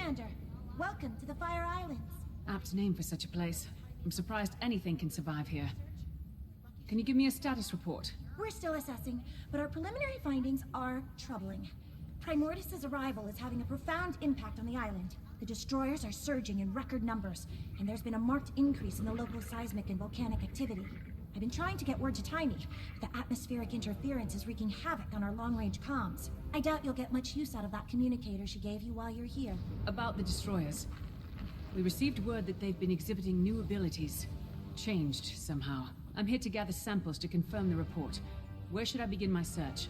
Commander. Welcome to the Fire Islands. Apt name for such a place. I'm surprised anything can survive here. Can you give me a status report? We're still assessing, but our preliminary findings are troubling. Primordius' arrival is having a profound impact on the island. The destroyers are surging in record numbers, and there's been a marked increase in the local seismic and volcanic activity. I've been trying to get word to Taimi, but the atmospheric interference is wreaking havoc on our long-range comms. I doubt you'll get much use out of that communicator she gave you while you're here. About the destroyers. We received word that they've been exhibiting new abilities. Changed, somehow. I'm here to gather samples to confirm the report. Where should I begin my search?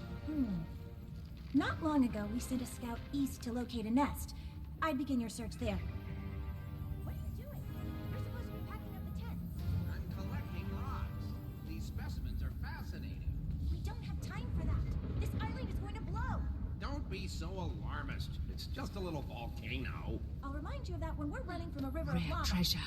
Not long ago, we sent a scout east to locate a nest. I'd begin your search there. What are you doing? You're supposed to be packing up the tents. I'm collecting logs. These specimens are fascinating. We don't have time for that. This island is going to blow. Don't be so alarmist. It's just a little volcano. I'll remind you of that when we're running from a river of Rare lava. treasure.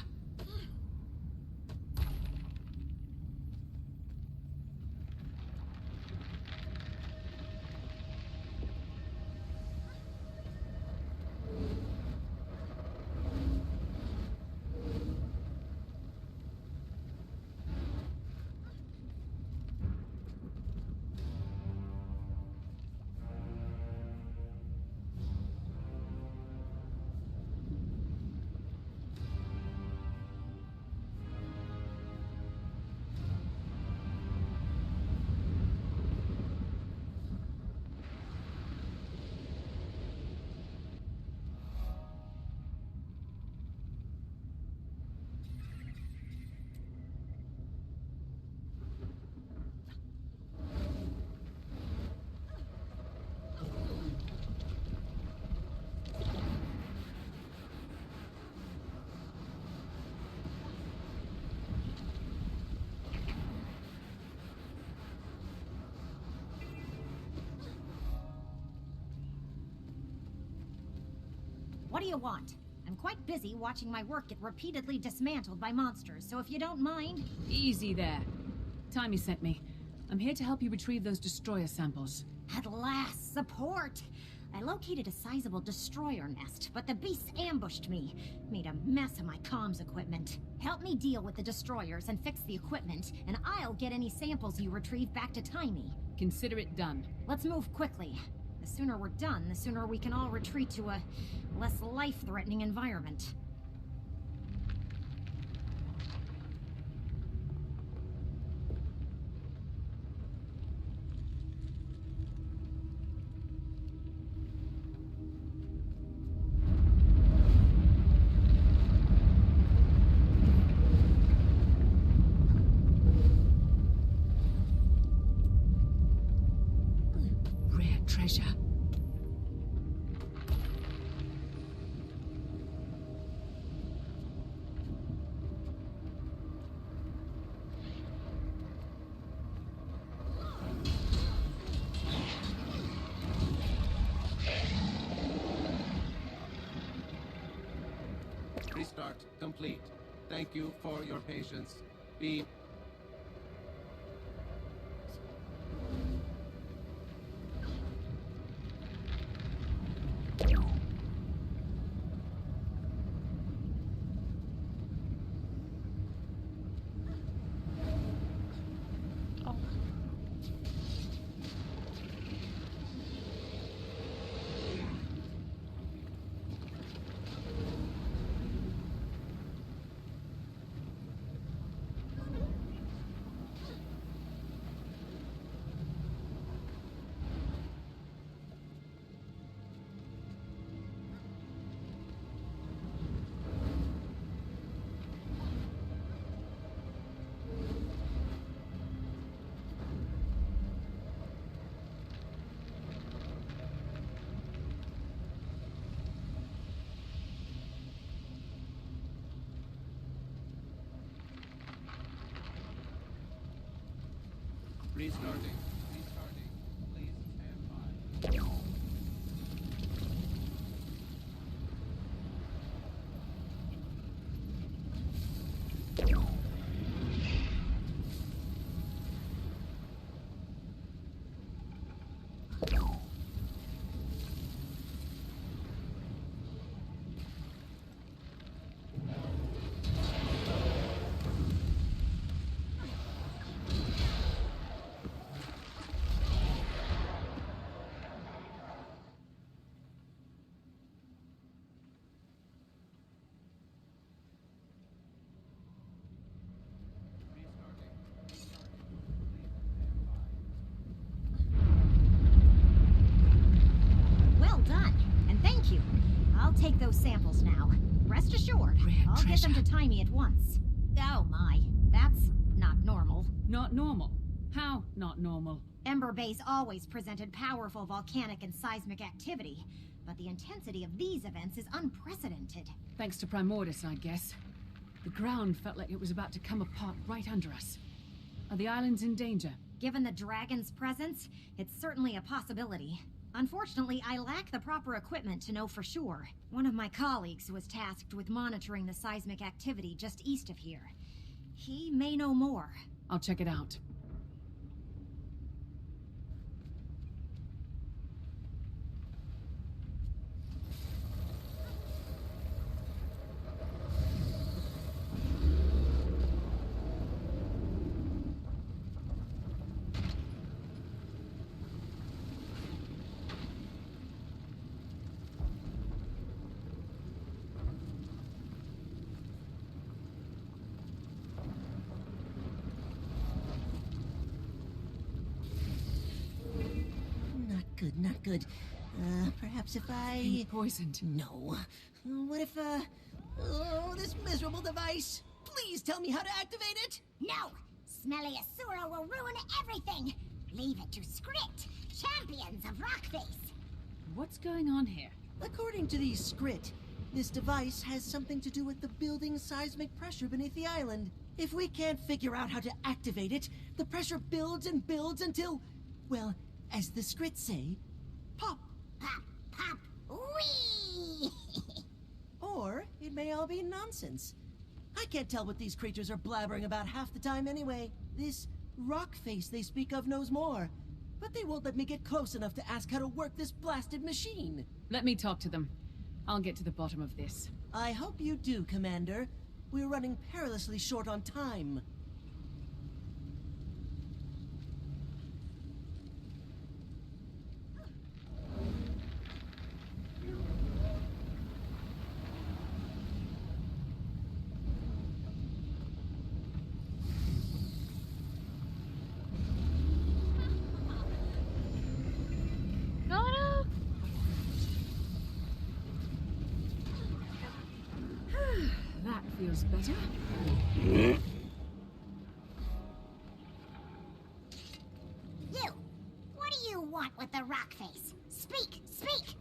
What do you want? I'm quite busy watching my work get repeatedly dismantled by monsters, so if you don't mind... Easy there. Taimi sent me. I'm here to help you retrieve those destroyer samples. At last, support! I located a sizable destroyer nest, but the beasts ambushed me. Made a mess of my comms equipment. Help me deal with the destroyers and fix the equipment, and I'll get any samples you retrieve back to Taimi. Consider it done. Let's move quickly. The sooner we're done, the sooner we can all retreat to a less life-threatening environment. Rare treasure. Restart complete. Thank you for your patience. Be restarting. Restarting. Please stand by. those samples now. Rest assured, Rare I'll get them to treasure. Taimi at once. Oh my, that's not normal. Not normal. How not normal? Ember Base always presented powerful volcanic and seismic activity, but the intensity of these events is unprecedented. Thanks to Primordus, I guess. The ground felt like it was about to come apart right under us. Are the islands in danger? Given the dragon's presence, it's certainly a possibility. Unfortunately, I lack the proper equipment to know for sure. One of my colleagues was tasked with monitoring the seismic activity just east of here. He may know more. I'll check it out. Not good. Perhaps if I... Being poisoned. No. What if, Oh, this miserable device! Please tell me how to activate it! No! Smelly Asura will ruin everything! Leave it to Skrit, champions of Rockface! What's going on here? According to these Skrit, this device has something to do with the building seismic pressure beneath the island. If we can't figure out how to activate it, the pressure builds and builds until, well, as the Skrit say, pop. Pop, pop, wee! Or it may all be nonsense. I can't tell what these creatures are blabbering about half the time anyway. This rock face they speak of knows more, but they won't let me get close enough to ask how to work this blasted machine. Let me talk to them. I'll get to the bottom of this. I hope you do, Commander. We're running perilously short on time. That feels better. You! What do you want with the Rockface? Speak! Speak!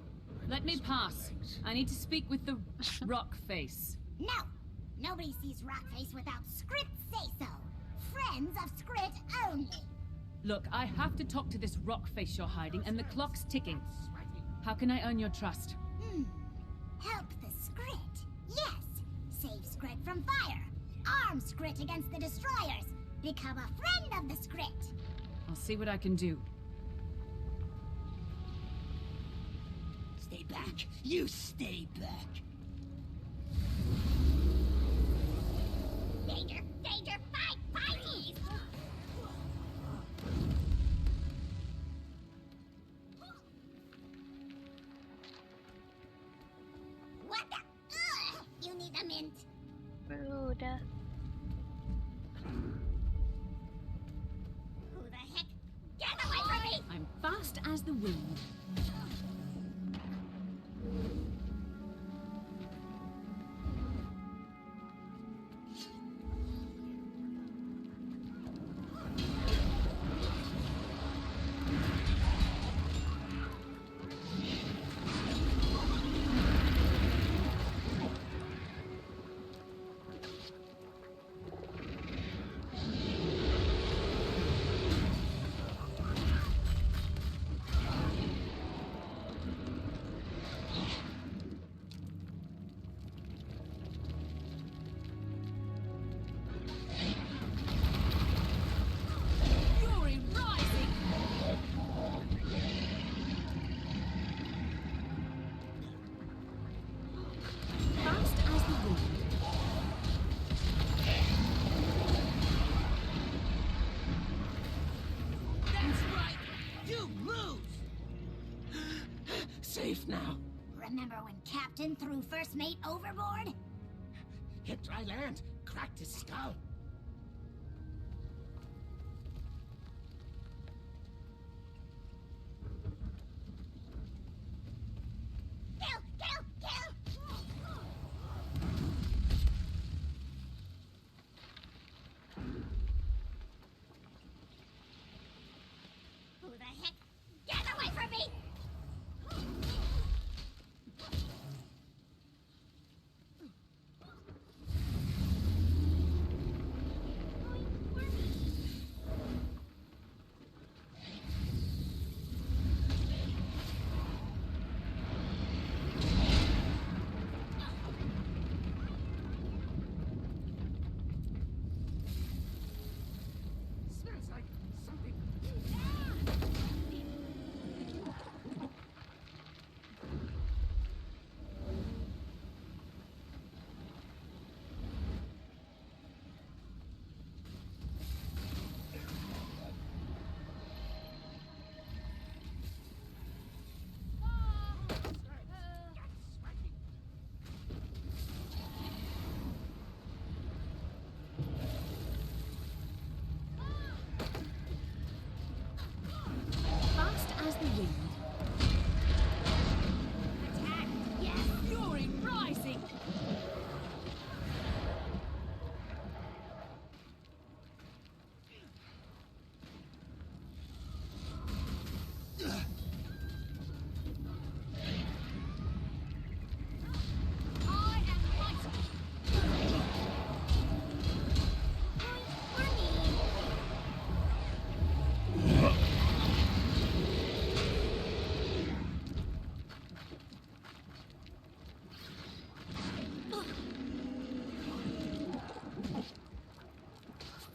Let me pass. I need to speak with the rock face. No! Nobody sees Rockface without Skrit say-so! Friends of Skrit only! Look, I have to talk to this rock face you're hiding, and the clock's ticking. How can I earn your trust? Help the Skrit. Yes! Save Skrit from fire! Arm Skrit against the destroyers! Become a friend of the Skrit! I'll see what I can do. Stay back. You stay back. Danger! Danger! Fight! Fighties! What the? Ugh! You need a mint. Rude. Who the heck? Get away from me! I'm fast as the wind. Fury rising! Fast as the wind. That's right. You lose. Safe now. Remember when Captain threw First Mate overboard? Hit dry land, cracked his skull. Kill! Kill! Kill!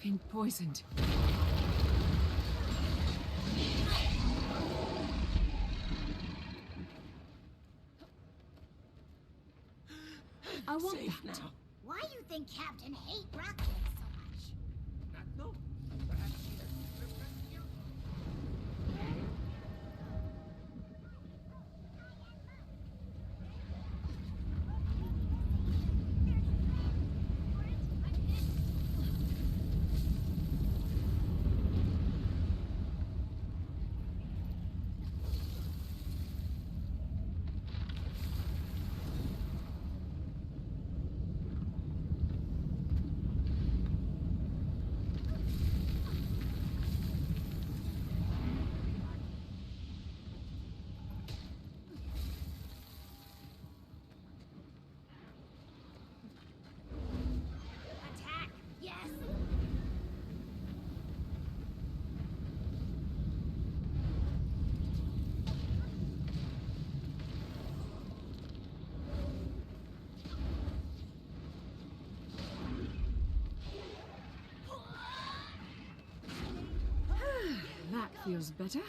Been poisoned. I want Safe that. now. Why you think Captain hate rockets so much? No. Attack! Yes! That feels better.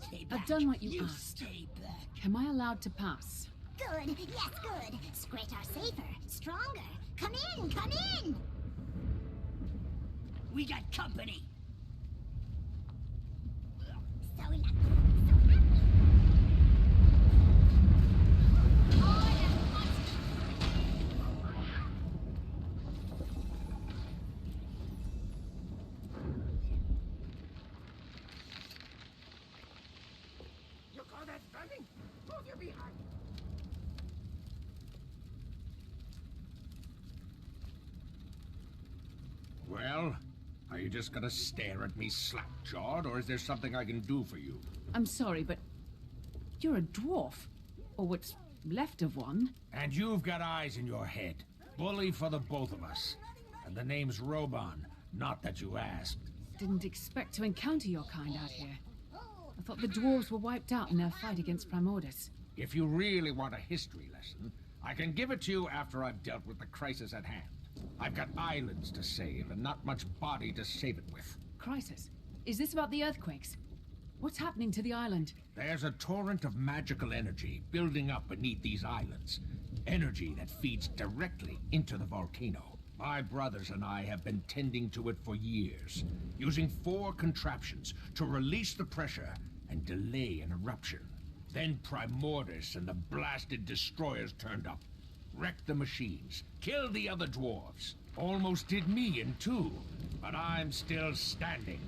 Stay I've back. done what you asked. Stay back. Am I allowed to pass? Good, yes, good. Scrit are safer, stronger. Come in, come in! We got company. So lucky, so happy. You call that running? Move your behind. Well, are you just gonna stare at me slack-jawed, or is there something I can do for you? I'm sorry, but you're a dwarf. Or what's left of one. And you've got eyes in your head. Bully for the both of us. And the name's Roban, not that you asked. Didn't expect to encounter your kind out here. I thought the dwarves were wiped out in their fight against Primordus. If you really want a history lesson, I can give it to you after I've dealt with the crisis at hand. I've got islands to save, and not much body to save it with. Crisis? Is this about the earthquakes? What's happening to the island? There's a torrent of magical energy building up beneath these islands. Energy that feeds directly into the volcano. My brothers and I have been tending to it for years, using 4 contraptions to release the pressure and delay an eruption. Then Primordus and the blasted destroyers turned up, wrecked the machines, killed the other dwarves. Almost did me in 2, but I'm still standing,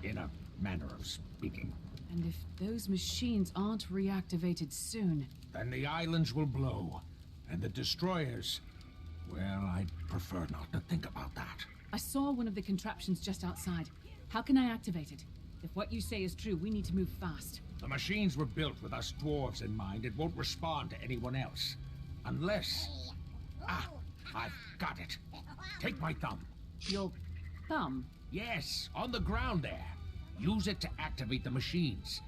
in a manner of speaking. And if those machines aren't reactivated soon... Then the islands will blow, and the destroyers... Well, I'd prefer not to think about that. I saw one of the contraptions just outside. How can I activate it? If what you say is true, we need to move fast. The machines were built with us dwarves in mind. It won't respond to anyone else. Unless... Ah, I've got it. Take my thumb. Your thumb? Yes, on the ground there. Use it to activate the machines.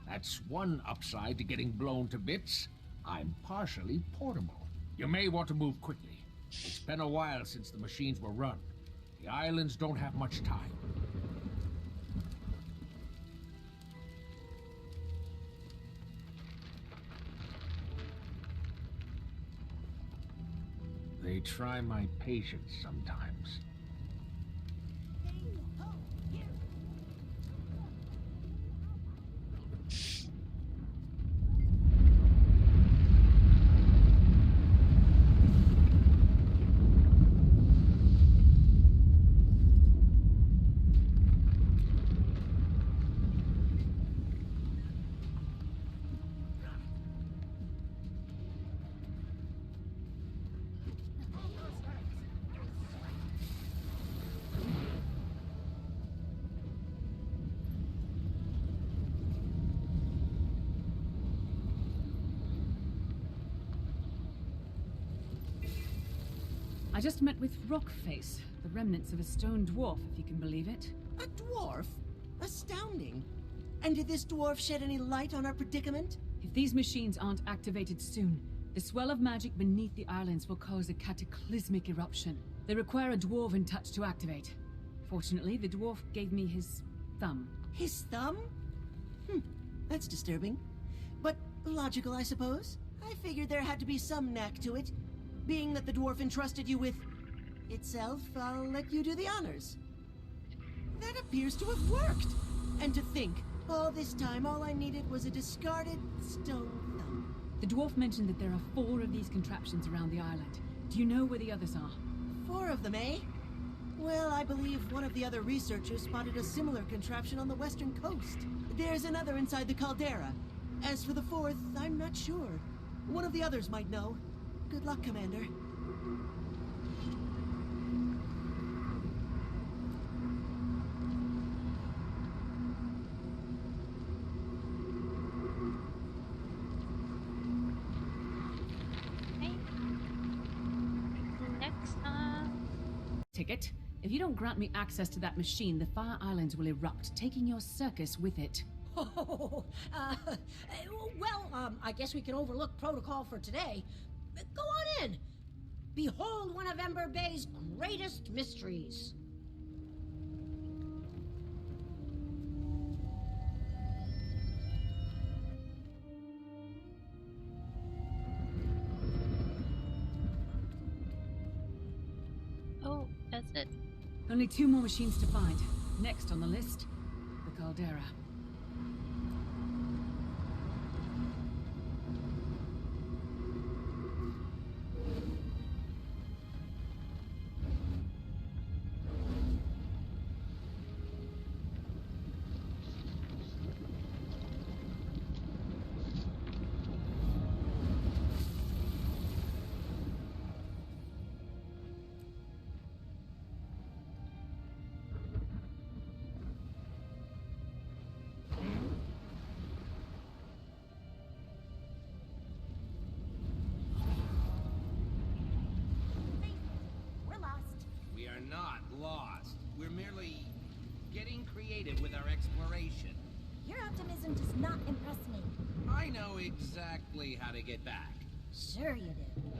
That's one upside to getting blown to bits. I'm partially portable. You may want to move quickly. It's been a while since the machines were run. The islands don't have much time. They try my patience sometimes. I just met with Rockface, the remnants of a stone dwarf, if you can believe it. A dwarf? Astounding. And did this dwarf shed any light on our predicament? If these machines aren't activated soon, The swell of magic beneath the islands will cause a cataclysmic eruption. They require a dwarven touch to activate. Fortunately, the dwarf gave me his thumb. His thumb? That's disturbing. But logical, I suppose. I figured there had to be some knack to it. Being that the dwarf entrusted you with itself, I'll let you do the honors. That appears to have worked. And to think, all this time, all I needed was a discarded stone thumb. The dwarf mentioned that there are 4 of these contraptions around the island. Do you know where the others are? 4 of them, eh? Well, I believe one of the other researchers spotted a similar contraption on the western coast. There's another inside the caldera. As for the 4th, I'm not sure. One of the others might know. Good luck, Commander. Okay. Next, Ticket. If you don't grant me access to that machine, the Fire Islands will erupt, taking your circus with it. Oh, I guess we can overlook protocol for today. Go on in. Behold one of Ember Bay's greatest mysteries. oh, that's it. Only 2 more machines to find. Next on the list, the caldera. We're lost. We are not lost. We're merely getting creative with our exploration. Your optimism does not impress me. I know exactly how to get back. Sure you do.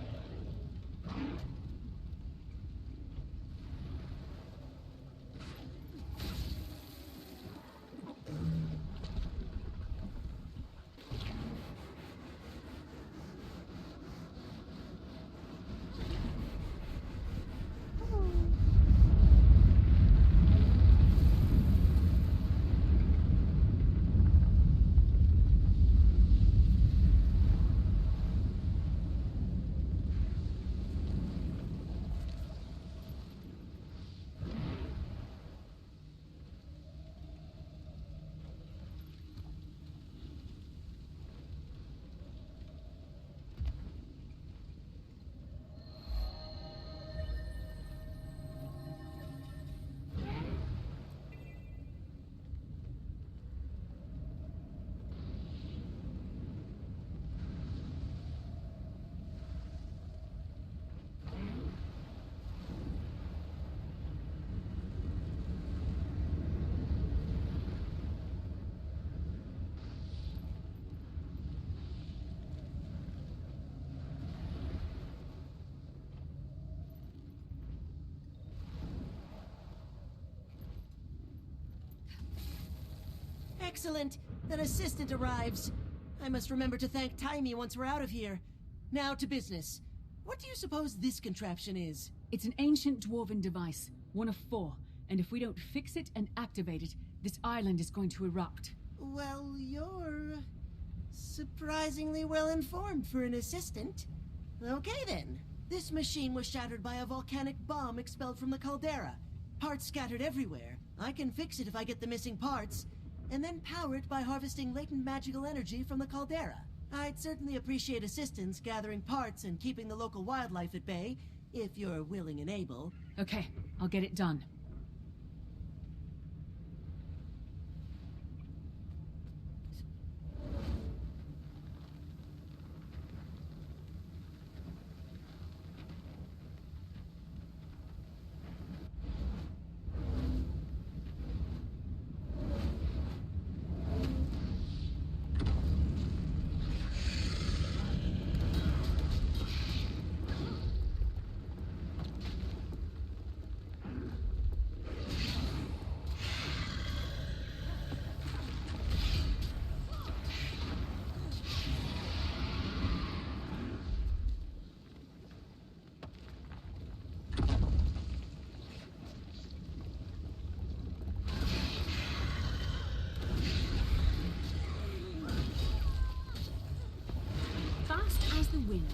Excellent. An assistant arrives. I must remember to thank Taimi once we're out of here. Now to business. What do you suppose this contraption is? It's an ancient dwarven device, one of 4, and if we don't fix it and activate it, this island is going to erupt. Well, you're surprisingly well informed for an assistant. Okay then. This machine was shattered by a volcanic bomb expelled from the caldera. Parts scattered everywhere. I can fix it if I get the missing parts, and then power it by harvesting latent magical energy from the caldera. I'd certainly appreciate assistance gathering parts and keeping the local wildlife at bay, if you're willing and able. Okay, I'll get it done. the wind.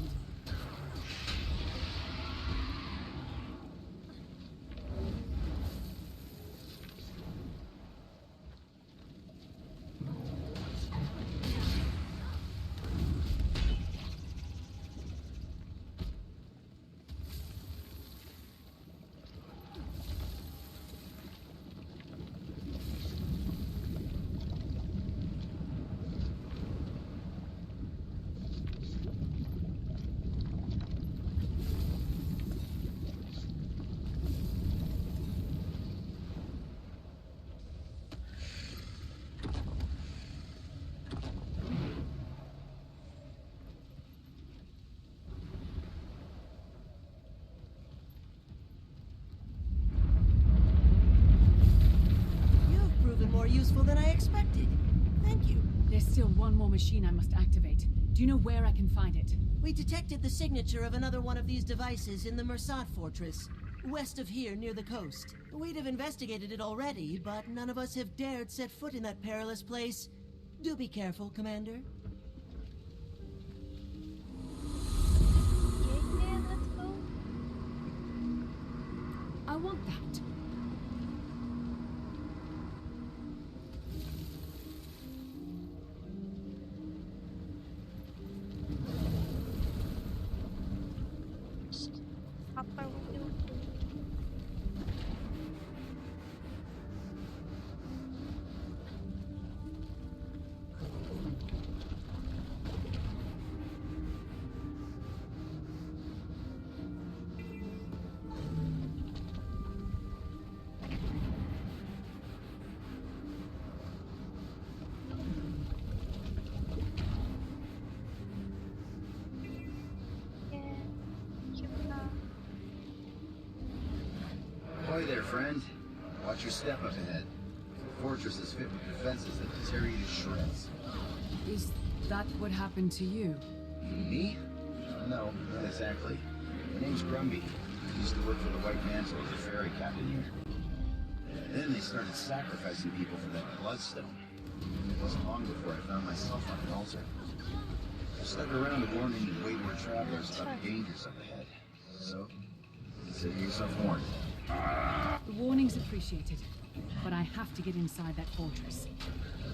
You've proven more useful than I expected. Thank you. There's still one more machine I must activate. Do you know where I can find it? We detected the signature of another one of these devices in the Mersat fortress, west of here near the coast. We'd have investigated it already, but none of us have dared set foot in that perilous place. Do be careful, Commander. Yeah, let's go. I want that. Apa will do? Yeah, Cuba. Ahoy there, friend. Watch your step up ahead. The fortress is fit with defenses that can tear you to shreds. Is that what happened to you? Me? No, not exactly. My name's Grumby. I used to work for the White Mantle as a ferry captain here. Then they started sacrificing people for that bloodstone. It wasn't long before I found myself on an altar. I stuck around to warn any wayward travelers about the dangers up ahead. So, consider yourself warned. The warning's appreciated, but I have to get inside that fortress.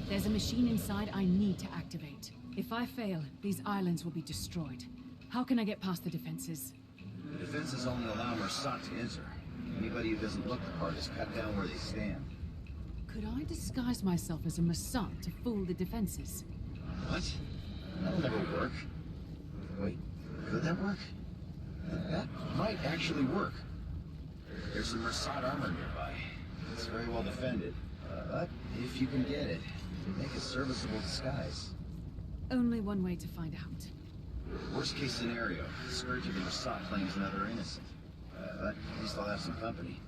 There's a machine inside I need to activate. If I fail, these islands will be destroyed. How can I get past the defenses? The defenses only allow Mersat to enter. Anybody who doesn't look the part is cut down where they stand. Could I disguise myself as a Mersat to fool the defenses? What? That'll never work. Wait, could that work? That might actually work. There's some Mersat armor nearby. It's very well defended. But if you can get it, it'd make a serviceable disguise. Only one way to find out. Worst case scenario, the Scourge of the Mersat claims another innocent. But at least I'll have some company.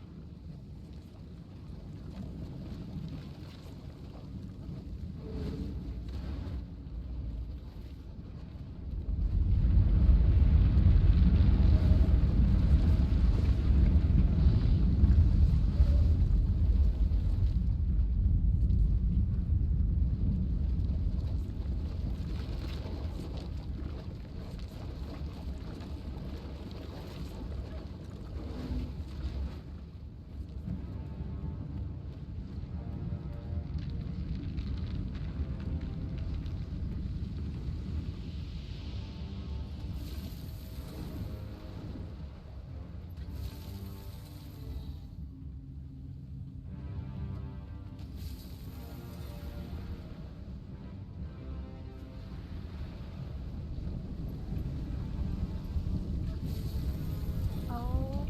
Oh,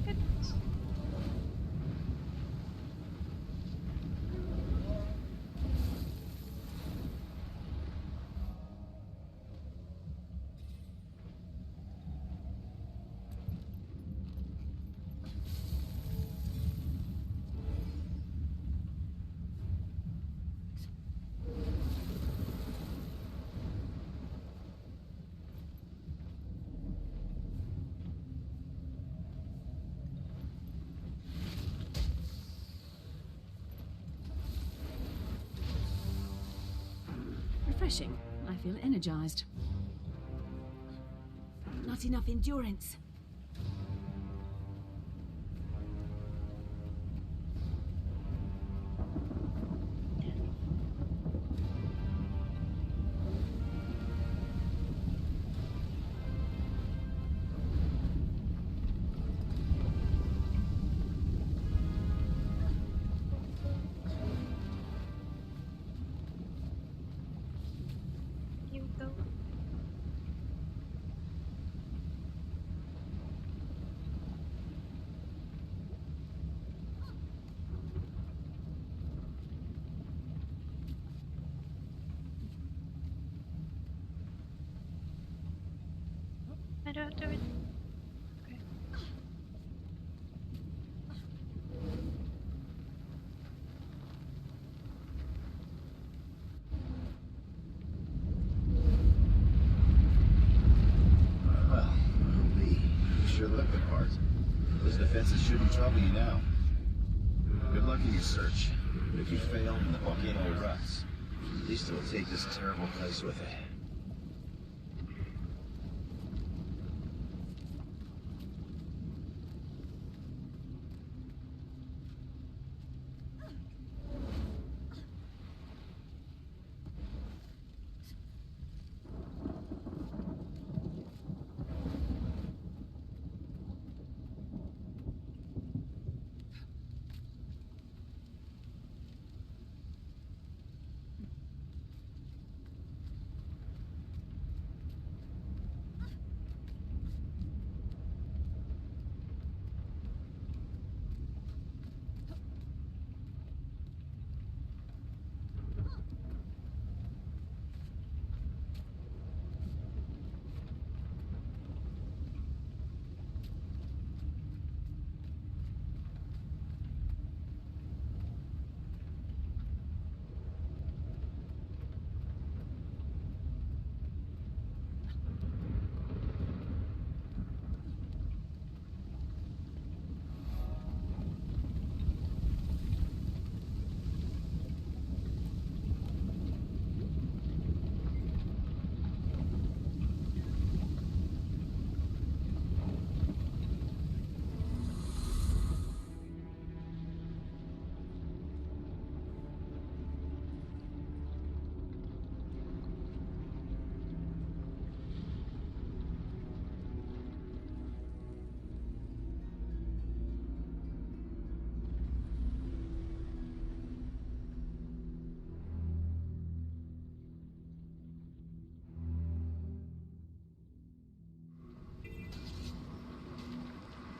goodness. Refreshing. I feel energized. Not enough endurance. You go. I don't do it. Okay. Well, Lee, you sure look the part. Those defenses shouldn't trouble you now. Good luck in your search. If you fail and the volcano erupts, at least it'll take this terrible place with it.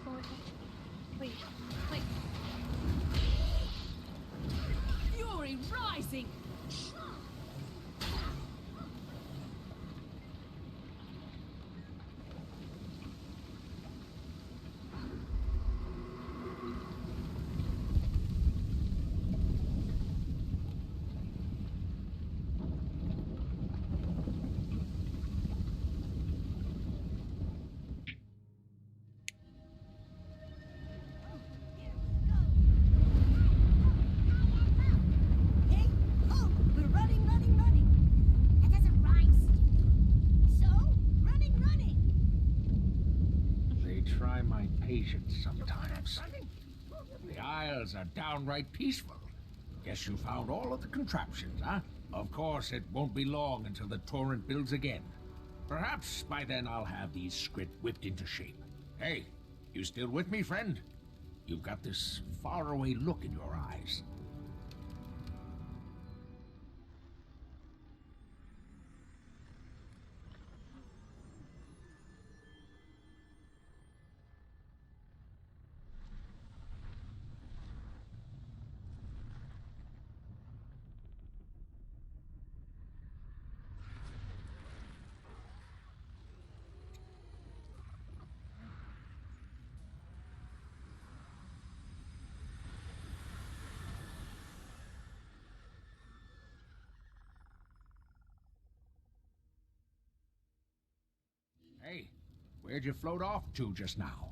Go ahead. Please. Please. Fury rising! Hey, oh, we're running, running, running. That doesn't rhyme, So, running, running. They try my patience sometimes. The Isles are downright peaceful. Guess you found all of the contraptions, huh? Of course, it won't be long until the torrent builds again. Perhaps by then I'll have these Skrit whipped into shape. Hey, you still with me, friend? You've got this faraway look in your eyes. Hey, where'd you float off to just now?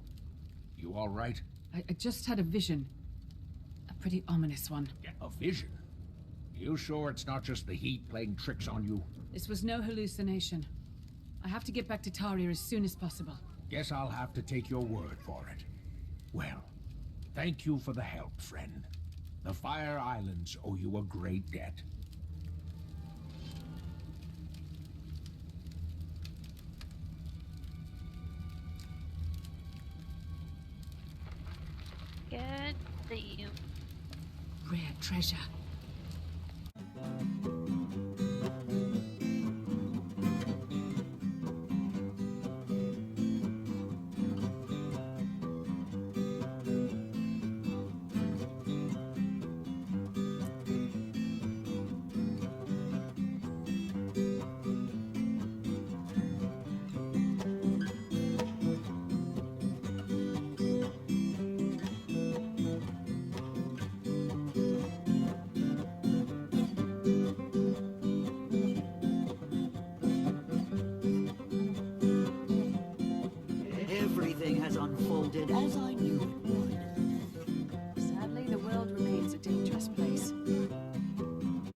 You all right? I just had a vision. A pretty ominous one. A vision? You sure it's not just the heat playing tricks on you? This was no hallucination. I have to get back to Taria as soon as possible. Guess I'll have to take your word for it. Well, thank you for the help, friend. The Fire Islands owe you a great debt. Good deal. Rare treasure. Everything has unfolded as I knew it would.